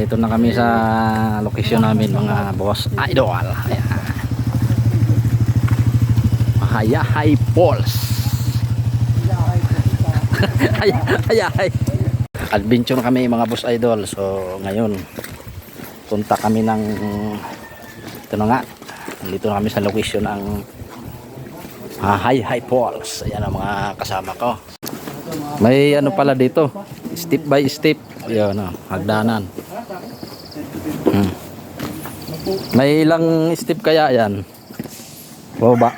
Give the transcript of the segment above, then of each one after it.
Dito na kami sa location namin mga boss idol. Ayan. Hayahay Falls. Hayahay. Adventure kami mga boss idol. So ngayon punta kami ng ito na nga. Dito na kami sa location ng Hayahay Falls. Ayan ang mga kasama ko. May ano pala dito. Step by step. Ayan o, hagdanan. May ilang step kaya yan? Baba.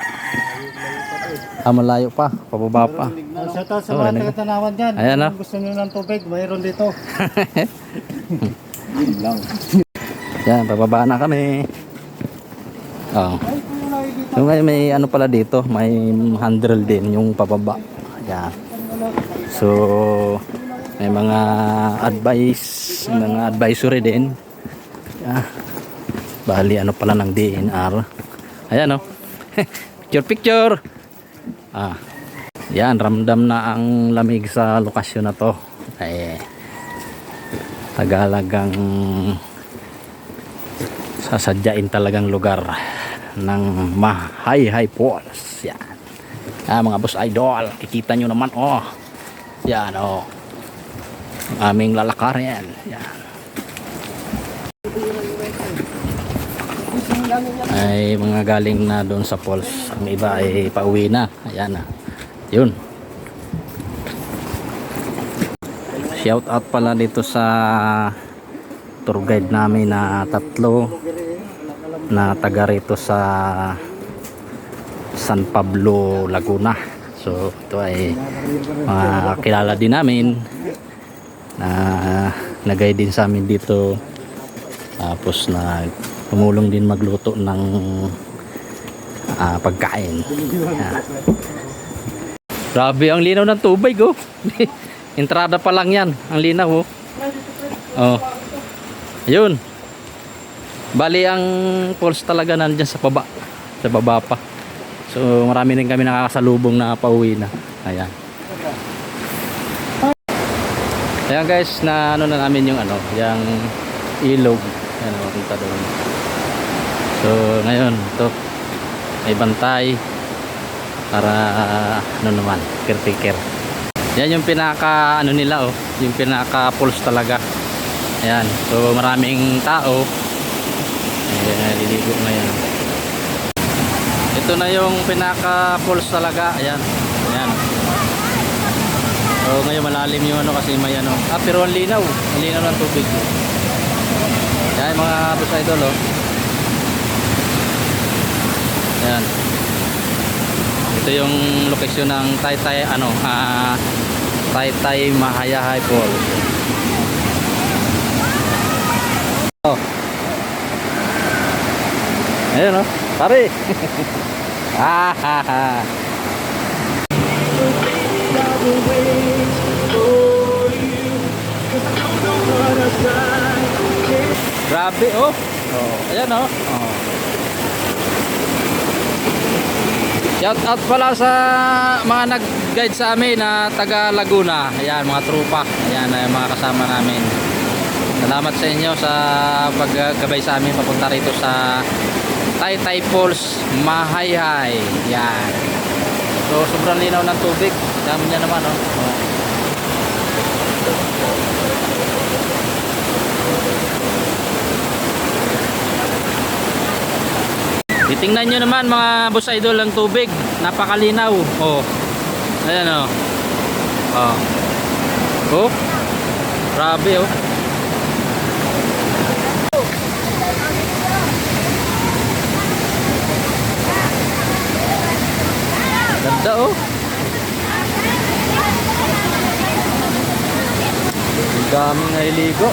Malayo pa, pababa pa. Shout out sa mga taga-Tanawan dyan. Ayan na. Gusto nyo ng tubig, mayroon dito. Yun lang. Yan, pababa na kami. Oh. So ngayon may ano pala dito, may handrail din yung pababa. Yan. So may mga mga advisory din. Ah, bali ano pala ng DNR. Ayan oh. Picture. Yan, ramdam na ang lamig sa lokasyon na to. Ay tagalagang sasadyain talagang lugar ng Hayahay Falls. Yan. Mga boss idol, kikita nyo naman oh. Yan oh. Aming lalakarin. Yan. Ay mga galing na doon sa falls. Ang iba ay pauwi na. Ayan na. Yun. Shout out pala dito sa tour guide namin na tatlo na taga rito sa San Pablo, Laguna. So ito ay mga kilala din namin na nag-guide din sa amin dito. Tapos na tumulong din magluto ng pagkain. Grabe ang linaw ng tubig oh. Entrada pa lang yan, ang linaw oh. Oh. Ayun. Bali ang falls talaga nandiyan sa baba. Sa baba pa. So marami rin kami nakakasalubong na pauwi na. Ayan. Ayan guys, na ano na namin yung ano, yung ilog. Ayan, makita doon. So ngayon ito may bantay para ano naman, caretaker. Yan yung pinaka ano nila oh, yung pinaka falls talaga. Ayan, so maraming tao. Ayan, liligo na yan. Ito na yung pinaka falls talaga. Ayan, ayan. So ngayon malalim yung ano kasi may ano. Pero ang linaw ng tubig. Ayan mga boss idol oh. Ayan. Ito yung location ng Taytay ano, Taytay Hayahay Falls. Oh. Ayan oh, pare. Grabe oh. Oh, ayan oh. Oh. Shout out pala sa mga nag-guide sa amin na taga Laguna. Ayan, mga trupa. Ayan, mga kasama namin. Salamat sa inyo sa paggabay sa amin papunta rito sa Taytay Falls, Hayahay. Ayan. So, sobrang linaw ng tubig. Dami niya naman, oh. Oh. Titingnan nyo naman mga boss idol ang tubig, napakalinaw. Oh. Ayan oh. Oh. Oh. Grabe oh. Ganda oh. Ang daming naliligo.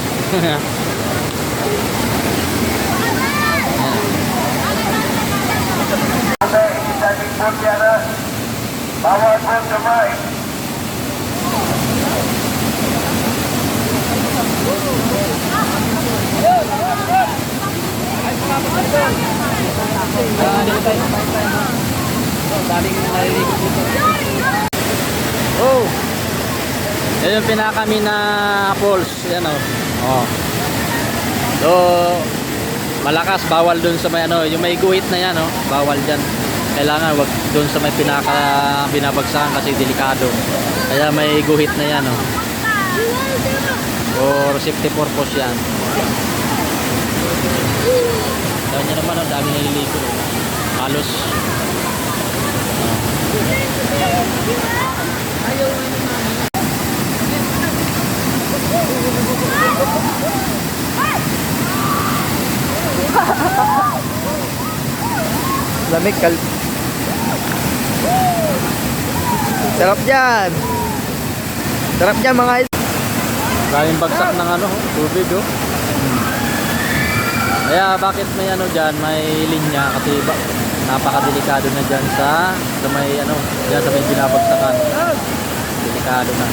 Bawal po kamay. Oh. Yan yung pinakami na falls. Yan oh. Oh. So, malakas, bawal dun sa may ano, yung may guhit na yan, oh, bawal dyan. Kailangan wag dun sa may pinaka binabagsakan kasi delikado. Kaya may guhit na yan, oh. For safety purpose yan. Dahil nyo naman, ang dami naliligo. Halos. Lamig kal. Sarap dyan. Sarap dyan mga idol. Daming bagsak ng ano, tubig, oh. Kaya bakit may ano dyan, may linya kasi napakadelikado na dyan sa may ano, dyan sa may binabagsakan. Delikado na.